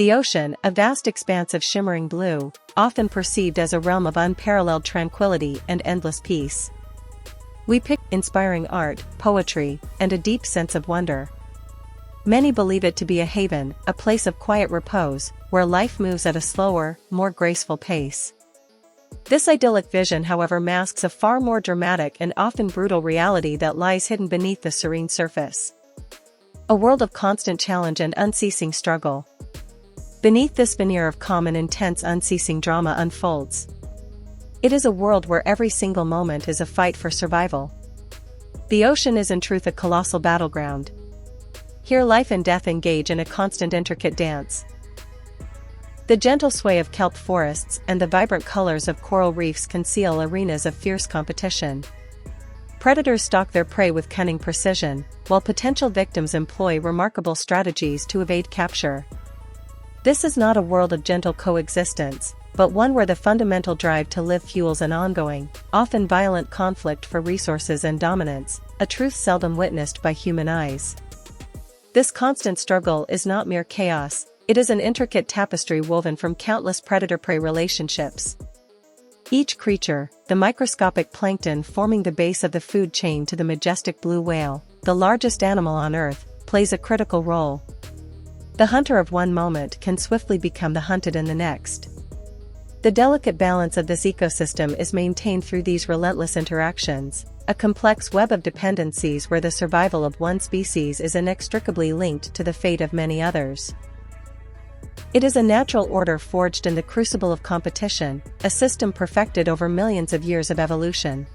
The ocean, a vast expanse of shimmering blue, often perceived as a realm of unparalleled tranquility and endless peace. We pick inspiring art, poetry, and a deep sense of wonder. Many believe it to be a haven, a place of quiet repose, where life moves at a slower, more graceful pace. This idyllic vision, however, masks a far more dramatic and often brutal reality that lies hidden beneath the serene surface. A world of constant challenge and unceasing struggle. Beneath this veneer of calm and intense unceasing drama unfolds. It is a world where every single moment is a fight for survival. The ocean is in truth a colossal battleground. Here life and death engage in a constant intricate dance. The gentle sway of kelp forests and the vibrant colors of coral reefs conceal arenas of fierce competition. Predators stalk their prey with cunning precision, while potential victims employ remarkable strategies to evade capture. This is not a world of gentle coexistence, but one where the fundamental drive to live fuels an ongoing, often violent conflict for resources and dominance, a truth seldom witnessed by human eyes. This constant struggle is not mere chaos, it is an intricate tapestry woven from countless predator-prey relationships. Each creature, the microscopic plankton forming the base of the food chain to the majestic blue whale, the largest animal on Earth, plays a critical role. The hunter of one moment can swiftly become the hunted in the next. The delicate balance of this ecosystem is maintained through these relentless interactions, a complex web of dependencies where the survival of one species is inextricably linked to the fate of many others. It is a natural order forged in the crucible of competition, a system perfected over millions of years of evolution.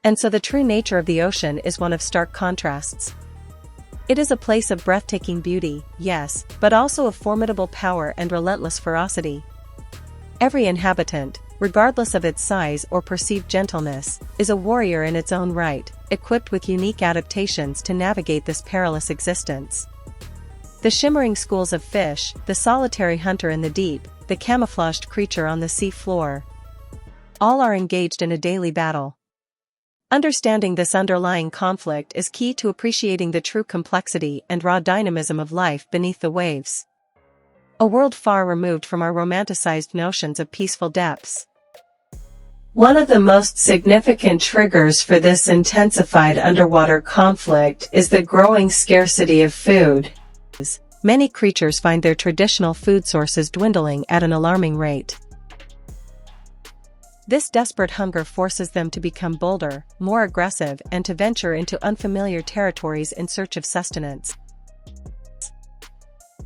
And so the true nature of the ocean is one of stark contrasts. It is a place of breathtaking beauty, yes, but also of formidable power and relentless ferocity. Every inhabitant, regardless of its size or perceived gentleness, is a warrior in its own right, equipped with unique adaptations to navigate this perilous existence. The shimmering schools of fish, the solitary hunter in the deep, the camouflaged creature on the sea floor. All are engaged in a daily battle. Understanding this underlying conflict is key to appreciating the true complexity and raw dynamism of life beneath the waves. A world far removed from our romanticized notions of peaceful depths. One of the most significant triggers for this intensified underwater conflict is the growing scarcity of food. Many creatures find their traditional food sources dwindling at an alarming rate. This desperate hunger forces them to become bolder, more aggressive, and to venture into unfamiliar territories in search of sustenance.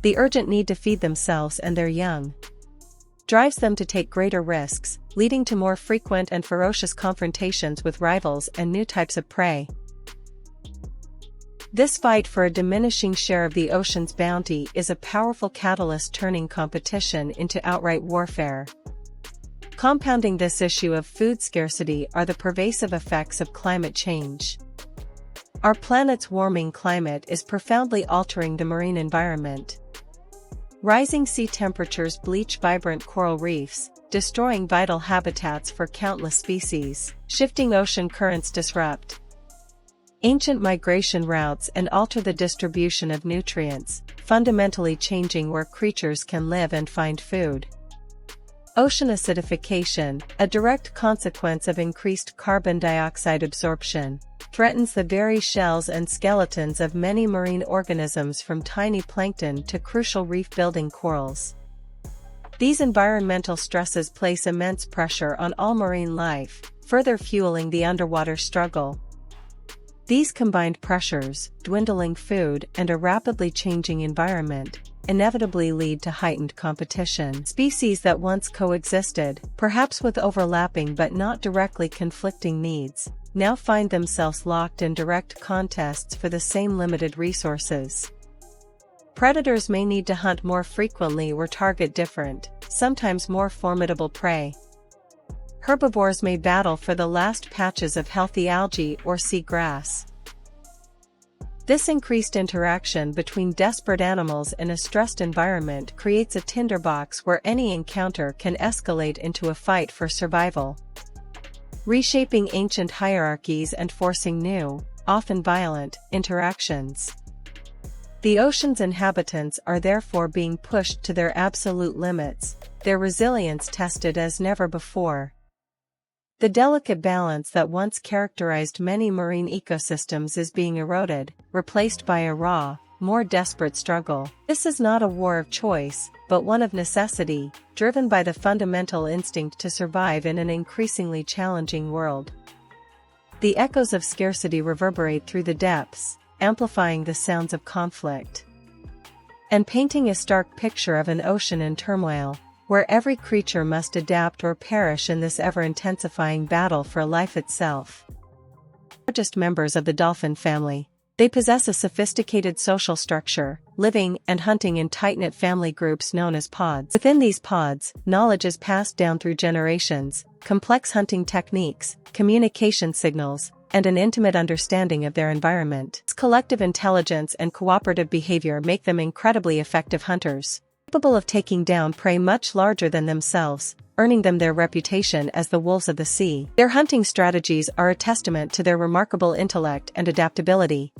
The urgent need to feed themselves and their young drives them to take greater risks, leading to more frequent and ferocious confrontations with rivals and new types of prey. This fight for a diminishing share of the ocean's bounty is a powerful catalyst turning competition into outright warfare. Compounding this issue of food scarcity are the pervasive effects of climate change. Our planet's warming climate is profoundly altering the marine environment. Rising sea temperatures bleach vibrant coral reefs, destroying vital habitats for countless species. Shifting ocean currents disrupt ancient migration routes and alter the distribution of nutrients, fundamentally changing where creatures can live and find food. Ocean acidification, a direct consequence of increased carbon dioxide absorption, threatens the very shells and skeletons of many marine organisms from tiny plankton to crucial reef-building corals. These environmental stresses place immense pressure on all marine life, further fueling the underwater struggle. These combined pressures, dwindling food, and a rapidly changing environment, inevitably lead to heightened competition. Species that once coexisted, perhaps with overlapping but not directly conflicting needs, now find themselves locked in direct contests for the same limited resources. Predators may need to hunt more frequently or target different, sometimes more formidable prey. Herbivores may battle for the last patches of healthy algae or sea grass. This increased interaction between desperate animals in a stressed environment creates a tinderbox where any encounter can escalate into a fight for survival, reshaping ancient hierarchies and forcing new, often violent, interactions. The ocean's inhabitants are therefore being pushed to their absolute limits, their resilience tested as never before. The delicate balance that once characterized many marine ecosystems is being eroded, replaced by a raw, more desperate struggle. This is not a war of choice, but one of necessity, driven by the fundamental instinct to survive in an increasingly challenging world. The echoes of scarcity reverberate through the depths, amplifying the sounds of conflict, and painting a stark picture of an ocean in turmoil, where every creature must adapt or perish in this ever-intensifying battle for life itself. Largest members of the dolphin family. They possess a sophisticated social structure, living and hunting in tight-knit family groups known as pods. Within these pods, knowledge is passed down through generations, complex hunting techniques, communication signals, and an intimate understanding of their environment. This collective intelligence and cooperative behavior make them incredibly effective hunters, capable of taking down prey much larger than themselves, earning them their reputation as the wolves of the sea. Their hunting strategies are a testament to their remarkable intellect and adaptability.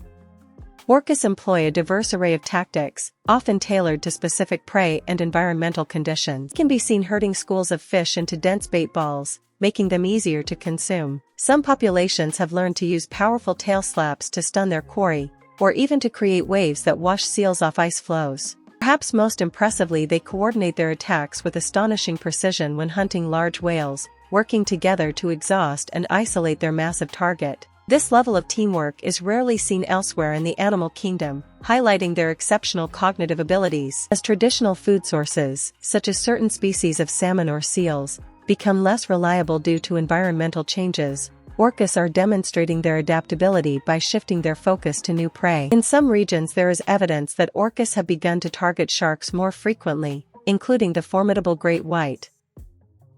Orcas employ a diverse array of tactics, often tailored to specific prey and environmental conditions. They can be seen herding schools of fish into dense bait balls, making them easier to consume. Some populations have learned to use powerful tail slaps to stun their quarry, or even to create waves that wash seals off ice floes. Perhaps most impressively, they coordinate their attacks with astonishing precision when hunting large whales, working together to exhaust and isolate their massive target. This level of teamwork is rarely seen elsewhere in the animal kingdom, highlighting their exceptional cognitive abilities. As traditional food sources, such as certain species of salmon or seals, become less reliable due to environmental changes, orcas are demonstrating their adaptability by shifting their focus to new prey. In some regions there is evidence that orcas have begun to target sharks more frequently, including the formidable great white.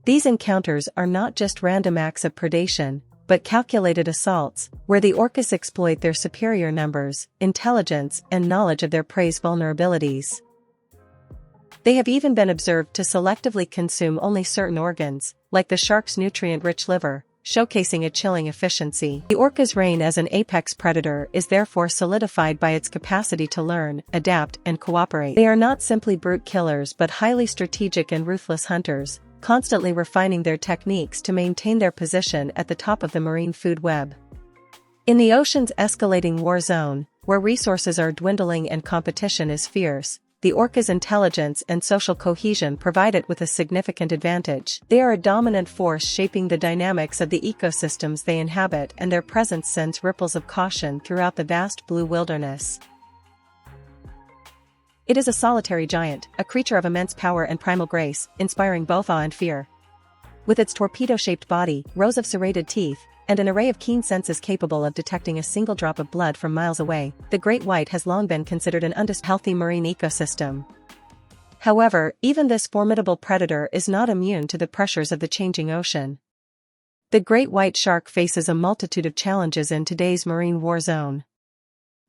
These encounters are not just random acts of predation, but calculated assaults, where the orcas exploit their superior numbers, intelligence, and knowledge of their prey's vulnerabilities. They have even been observed to selectively consume only certain organs, like the shark's nutrient-rich liver, showcasing a chilling efficiency. The orca's reign as an apex predator is therefore solidified by its capacity to learn, adapt, and cooperate. They are not simply brute killers but highly strategic and ruthless hunters, constantly refining their techniques to maintain their position at the top of the marine food web. In the ocean's escalating war zone, where resources are dwindling and competition is fierce, the orca's intelligence and social cohesion provide it with a significant advantage. They are a dominant force shaping the dynamics of the ecosystems they inhabit, and their presence sends ripples of caution throughout the vast blue wilderness. It is a solitary giant, a creature of immense power and primal grace, inspiring both awe and fear. With its torpedo-shaped body, rows of serrated teeth, and an array of keen senses capable of detecting a single drop of blood from miles away, the great white has long been considered an healthy marine ecosystem. However, even this formidable predator is not immune to the pressures of the changing ocean. The great white shark faces a multitude of challenges in today's marine war zone.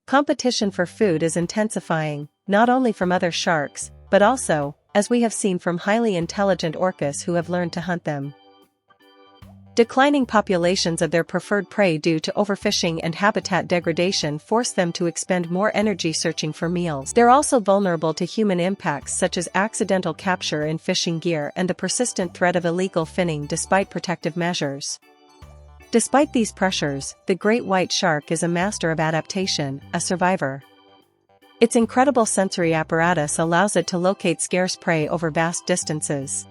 Competition for food is intensifying, not only from other sharks, but also, as we have seen, from highly intelligent orcas who have learned to hunt them. Declining populations of their preferred prey due to overfishing and habitat degradation force them to expend more energy searching for meals. They're also vulnerable to human impacts such as accidental capture in fishing gear and the persistent threat of illegal finning despite protective measures. Despite these pressures, the great white shark is a master of adaptation, a survivor. Its incredible sensory apparatus allows it to locate scarce prey over vast distances.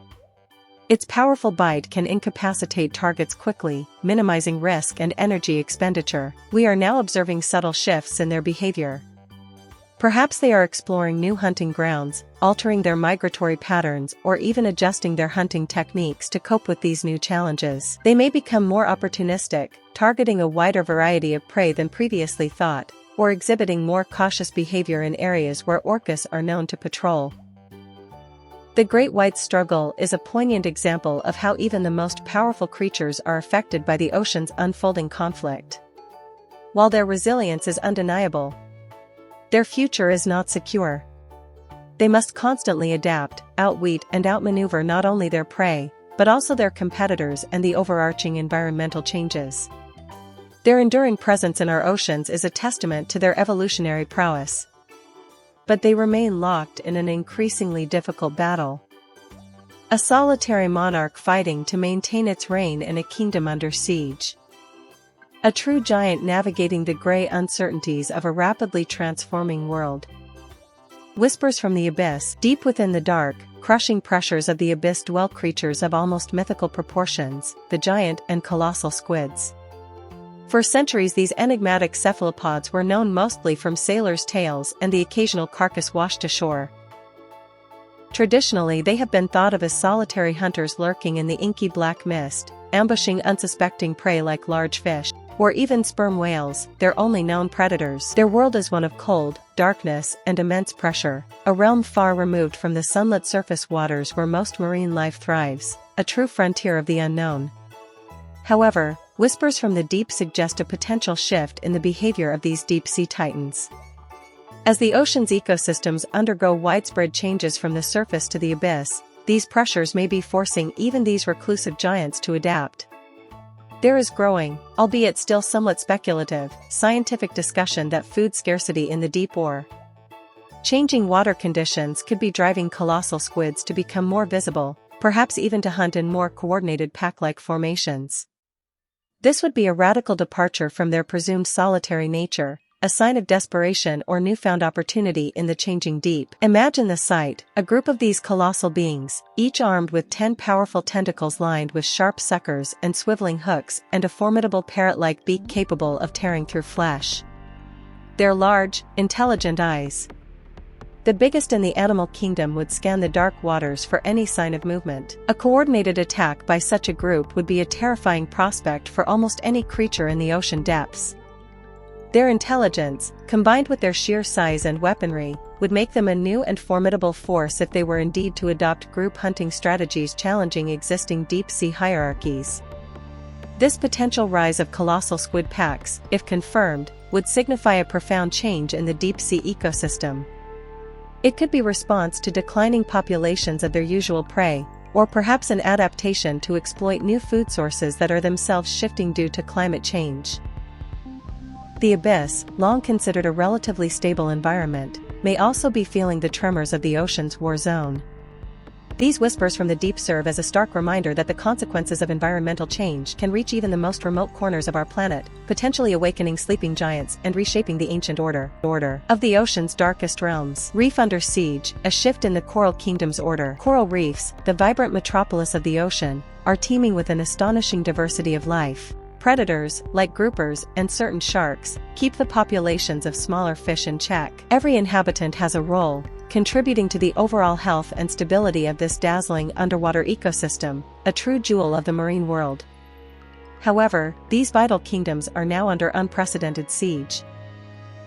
Its powerful bite can incapacitate targets quickly, minimizing risk and energy expenditure. We are now observing subtle shifts in their behavior. Perhaps they are exploring new hunting grounds, altering their migratory patterns, or even adjusting their hunting techniques to cope with these new challenges. They may become more opportunistic, targeting a wider variety of prey than previously thought, or exhibiting more cautious behavior in areas where orcas are known to patrol. The great white's struggle is a poignant example of how even the most powerful creatures are affected by the ocean's unfolding conflict. While their resilience is undeniable, their future is not secure. They must constantly adapt, outwit, and outmaneuver not only their prey, but also their competitors and the overarching environmental changes. Their enduring presence in our oceans is a testament to their evolutionary prowess. but they remain locked in an increasingly difficult battle. A solitary monarch fighting to maintain its reign in a kingdom under siege. A true giant navigating the gray uncertainties of a rapidly transforming world. Whispers from the abyss. Deep within the dark, crushing pressures of the abyss dwell creatures of almost mythical proportions, the giant and colossal squids. For centuries these enigmatic cephalopods were known mostly from sailors' tales and the occasional carcass washed ashore. Traditionally they have been thought of as solitary hunters lurking in the inky black mist, ambushing unsuspecting prey like large fish, or even sperm whales, their only known predators. Their world is one of cold, darkness, and immense pressure, a realm far removed from the sunlit surface waters where most marine life thrives, a true frontier of the unknown. However, whispers from the deep suggest a potential shift in the behavior of these deep-sea titans. As the ocean's ecosystems undergo widespread changes from the surface to the abyss, these pressures may be forcing even these reclusive giants to adapt. There is growing, albeit still somewhat speculative, scientific discussion that food scarcity in the deep or changing water conditions could be driving colossal squids to become more visible, perhaps even to hunt in more coordinated pack-like formations. This would be a radical departure from their presumed solitary nature, a sign of desperation or newfound opportunity in the changing deep. Imagine the sight, a group of these colossal beings, each armed with 10 powerful tentacles lined with sharp suckers and swiveling hooks and a formidable parrot-like beak capable of tearing through flesh. Their large, intelligent eyes, the biggest in the animal kingdom, would scan the dark waters for any sign of movement. A coordinated attack by such a group would be a terrifying prospect for almost any creature in the ocean depths. Their intelligence, combined with their sheer size and weaponry, would make them a new and formidable force if they were indeed to adopt group hunting strategies challenging existing deep-sea hierarchies. This potential rise of colossal squid packs, if confirmed, would signify a profound change in the deep-sea ecosystem. It could be a response to declining populations of their usual prey, or perhaps an adaptation to exploit new food sources that are themselves shifting due to climate change. The abyss, long considered a relatively stable environment, may also be feeling the tremors of the ocean's war zone. These whispers from the deep serve as a stark reminder that the consequences of environmental change can reach even the most remote corners of our planet, potentially awakening sleeping giants and reshaping the ancient order of the ocean's darkest realms. Reef under siege, a shift in the coral kingdom's order. Coral reefs, the vibrant metropolis of the ocean, are teeming with an astonishing diversity of life. Predators, like groupers and certain sharks, keep the populations of smaller fish in check. Every inhabitant has a role, contributing to the overall health and stability of this dazzling underwater ecosystem, a true jewel of the marine world. However, these vital kingdoms are now under unprecedented siege.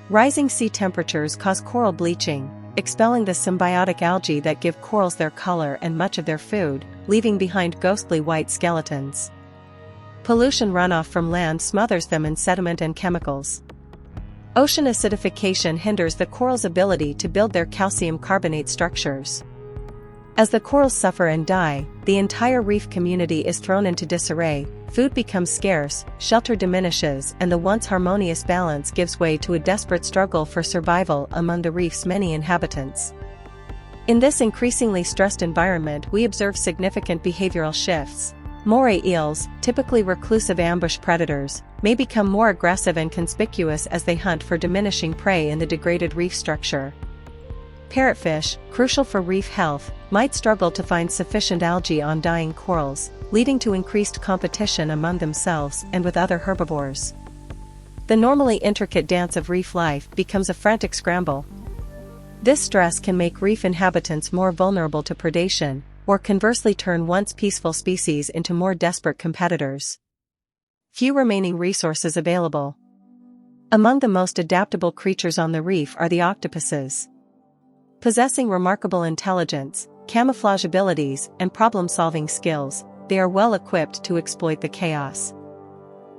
Rising sea temperatures cause coral bleaching, expelling the symbiotic algae that give corals their color and much of their food, leaving behind ghostly white skeletons. Pollution runoff from land smothers them in sediment and chemicals. Ocean acidification hinders the corals' ability to build their calcium carbonate structures. As the corals suffer and die, the entire reef community is thrown into disarray, food becomes scarce, shelter diminishes, and the once harmonious balance gives way to a desperate struggle for survival among the reef's many inhabitants. In this increasingly stressed environment we observe significant behavioral shifts. Moray eels, typically reclusive ambush predators, may become more aggressive and conspicuous as they hunt for diminishing prey in the degraded reef structure. Parrotfish, crucial for reef health, might struggle to find sufficient algae on dying corals, leading to increased competition among themselves and with other herbivores. The normally intricate dance of reef life becomes a frantic scramble. This stress can make reef inhabitants more vulnerable to predation, or conversely turn once peaceful species into more desperate competitors. Few remaining resources available. Among the most adaptable creatures on the reef are the octopuses. Possessing remarkable intelligence, camouflage abilities, and problem-solving skills, they are well equipped to exploit the chaos.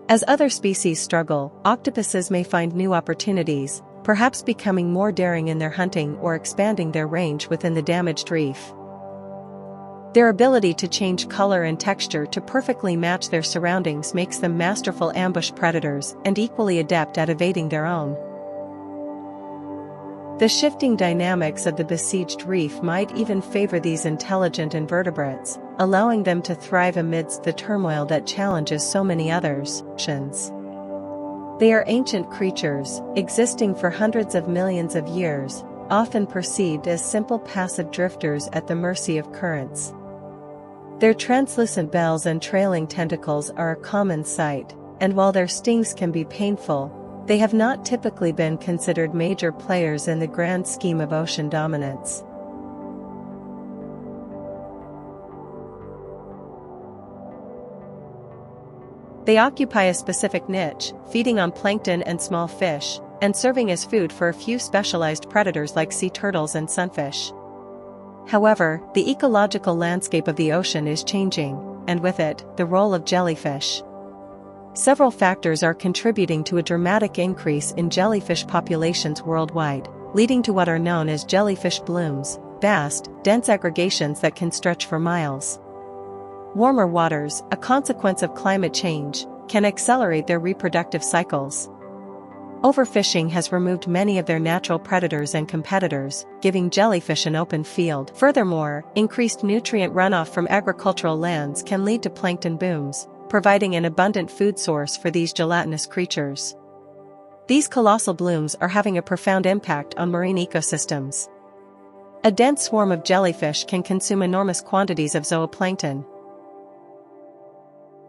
As other species struggle, octopuses may find new opportunities, perhaps becoming more daring in their hunting or expanding their range within the damaged reef. Their ability to change color and texture to perfectly match their surroundings makes them masterful ambush predators and equally adept at evading their own. The shifting dynamics of the besieged reef might even favor these intelligent invertebrates, allowing them to thrive amidst the turmoil that challenges so many others. They are ancient creatures, existing for hundreds of millions of years, often perceived as simple passive drifters at the mercy of currents. Their translucent bells and trailing tentacles are a common sight, and while their stings can be painful, they have not typically been considered major players in the grand scheme of ocean dominance. They occupy a specific niche, feeding on plankton and small fish, and serving as food for a few specialized predators like sea turtles and sunfish. However, the ecological landscape of the ocean is changing, and with it, the role of jellyfish. Several factors are contributing to a dramatic increase in jellyfish populations worldwide, leading to what are known as jellyfish blooms, vast, dense aggregations that can stretch for miles. Warmer waters, a consequence of climate change, can accelerate their reproductive cycles. Overfishing has removed many of their natural predators and competitors, giving jellyfish an open field. Furthermore, increased nutrient runoff from agricultural lands can lead to plankton booms, providing an abundant food source for these gelatinous creatures. These colossal blooms are having a profound impact on marine ecosystems. A dense swarm of jellyfish can consume enormous quantities of zooplankton.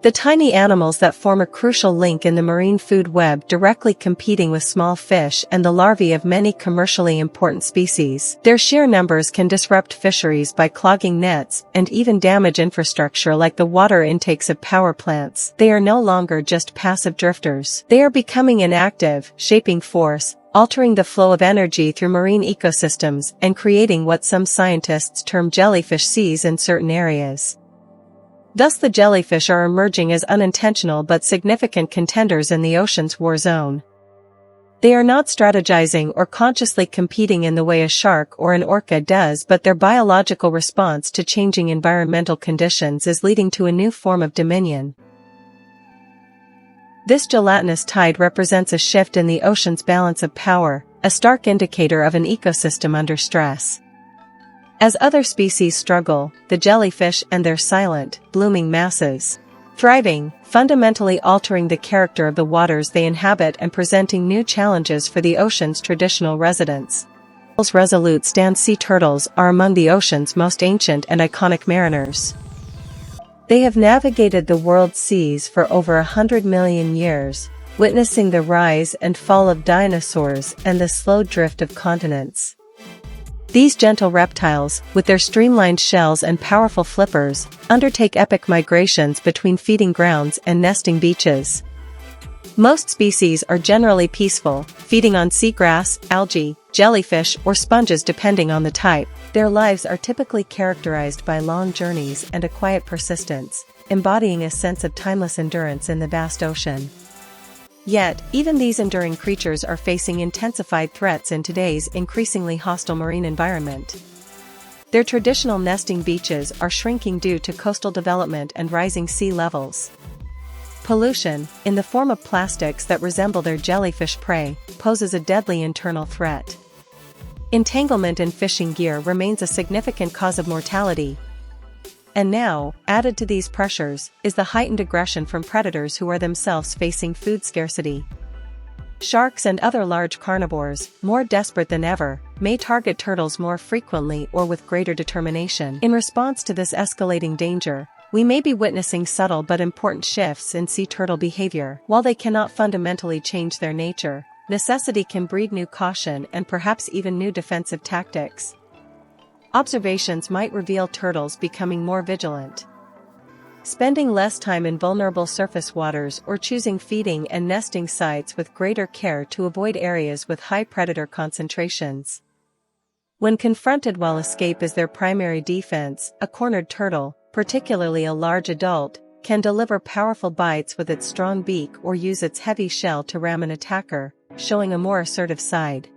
The tiny animals that form a crucial link in the marine food web, directly competing with small fish and the larvae of many commercially important species. Their sheer numbers can disrupt fisheries by clogging nets and even damage infrastructure like the water intakes of power plants. They are no longer just passive drifters. They are becoming an active, shaping force, altering the flow of energy through marine ecosystems and creating what some scientists term jellyfish seas in certain areas. Thus the jellyfish are emerging as unintentional but significant contenders in the ocean's war zone. They are not strategizing or consciously competing in the way a shark or an orca does, but their biological response to changing environmental conditions is leading to a new form of dominion. This gelatinous tide represents a shift in the ocean's balance of power, a stark indicator of an ecosystem under stress. As other species struggle, the jellyfish and their silent, blooming masses thriving, fundamentally altering the character of the waters they inhabit and presenting new challenges for the ocean's traditional residents. Resolute stand sea turtles are among the ocean's most ancient and iconic mariners. They have navigated the world's seas for over 100 million years, witnessing the rise and fall of dinosaurs and the slow drift of continents. These gentle reptiles, with their streamlined shells and powerful flippers, undertake epic migrations between feeding grounds and nesting beaches. Most species are generally peaceful, feeding on seagrass, algae, jellyfish, or sponges depending on the type. Their lives are typically characterized by long journeys and a quiet persistence, embodying a sense of timeless endurance in the vast ocean. Yet, even these enduring creatures are facing intensified threats in today's increasingly hostile marine environment. Their traditional nesting beaches are shrinking due to coastal development and rising sea levels. Pollution, in the form of plastics that resemble their jellyfish prey, poses a deadly internal threat. Entanglement in fishing gear remains a significant cause of mortality. And now, added to these pressures, is the heightened aggression from predators who are themselves facing food scarcity. Sharks and other large carnivores, more desperate than ever, may target turtles more frequently or with greater determination. In response to this escalating danger, we may be witnessing subtle but important shifts in sea turtle behavior. While they cannot fundamentally change their nature, necessity can breed new caution and perhaps even new defensive tactics. Observations might reveal turtles becoming more vigilant, spending less time in vulnerable surface waters or choosing feeding and nesting sites with greater care to avoid areas with high predator concentrations. When confronted while escape is their primary defense, a cornered turtle, particularly a large adult, can deliver powerful bites with its strong beak or use its heavy shell to ram an attacker, showing a more assertive side.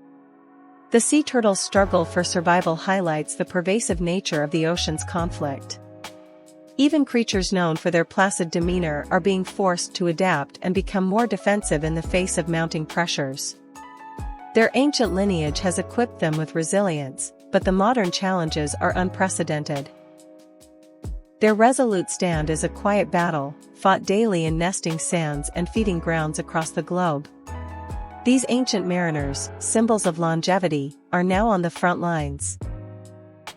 The sea turtle's struggle for survival highlights the pervasive nature of the ocean's conflict. Even creatures known for their placid demeanor are being forced to adapt and become more defensive in the face of mounting pressures. Their ancient lineage has equipped them with resilience, but the modern challenges are unprecedented. Their resolute stand is a quiet battle, fought daily in nesting sands and feeding grounds across the globe. These ancient mariners, symbols of longevity, are now on the front lines.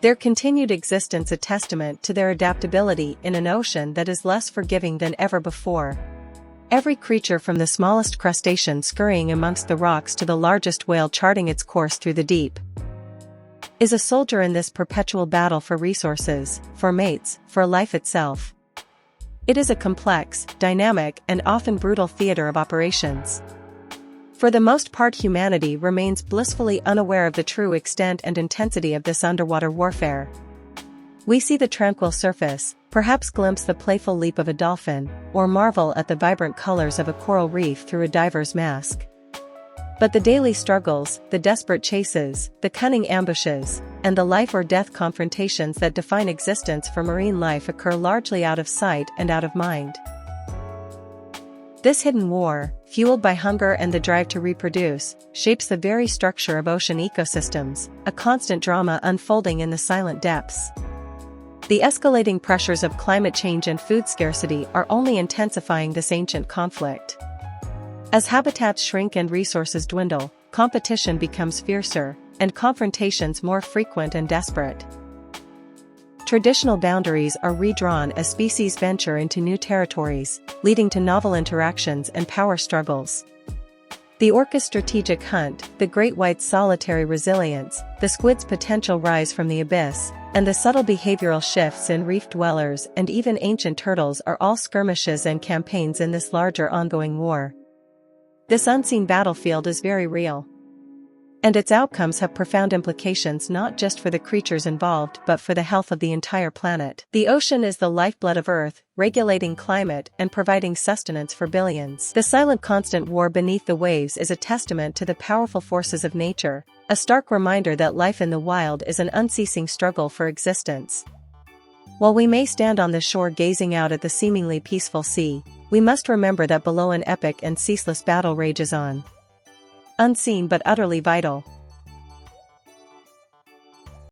Their continued existence a testament to their adaptability in an ocean that is less forgiving than ever before. Every creature from the smallest crustacean scurrying amongst the rocks to the largest whale charting its course through the deep is a soldier in this perpetual battle for resources, for mates, for life itself. It is a complex, dynamic, and often brutal theater of operations. For the most part, humanity remains blissfully unaware of the true extent and intensity of this underwater warfare. We see the tranquil surface, perhaps glimpse the playful leap of a dolphin, or marvel at the vibrant colors of a coral reef through a diver's mask. But the daily struggles, the desperate chases, the cunning ambushes, and the life-or-death confrontations that define existence for marine life occur largely out of sight and out of mind. This hidden war, fueled by hunger and the drive to reproduce, shapes the very structure of ocean ecosystems, a constant drama unfolding in the silent depths. The escalating pressures of climate change and food scarcity are only intensifying this ancient conflict. As habitats shrink and resources dwindle, competition becomes fiercer, and confrontations more frequent and desperate. Traditional boundaries are redrawn as species venture into new territories, leading to novel interactions and power struggles. The orca's strategic hunt, the great white's solitary resilience, the squid's potential rise from the abyss, and the subtle behavioral shifts in reef dwellers and even ancient turtles are all skirmishes and campaigns in this larger ongoing war. This unseen battlefield is very real. And its outcomes have profound implications not just for the creatures involved but for the health of the entire planet. The ocean is the lifeblood of Earth, regulating climate and providing sustenance for billions. The silent constant war beneath the waves is a testament to the powerful forces of nature, a stark reminder that life in the wild is an unceasing struggle for existence. While we may stand on the shore gazing out at the seemingly peaceful sea, we must remember that below an epic and ceaseless battle rages on. Unseen but utterly vital,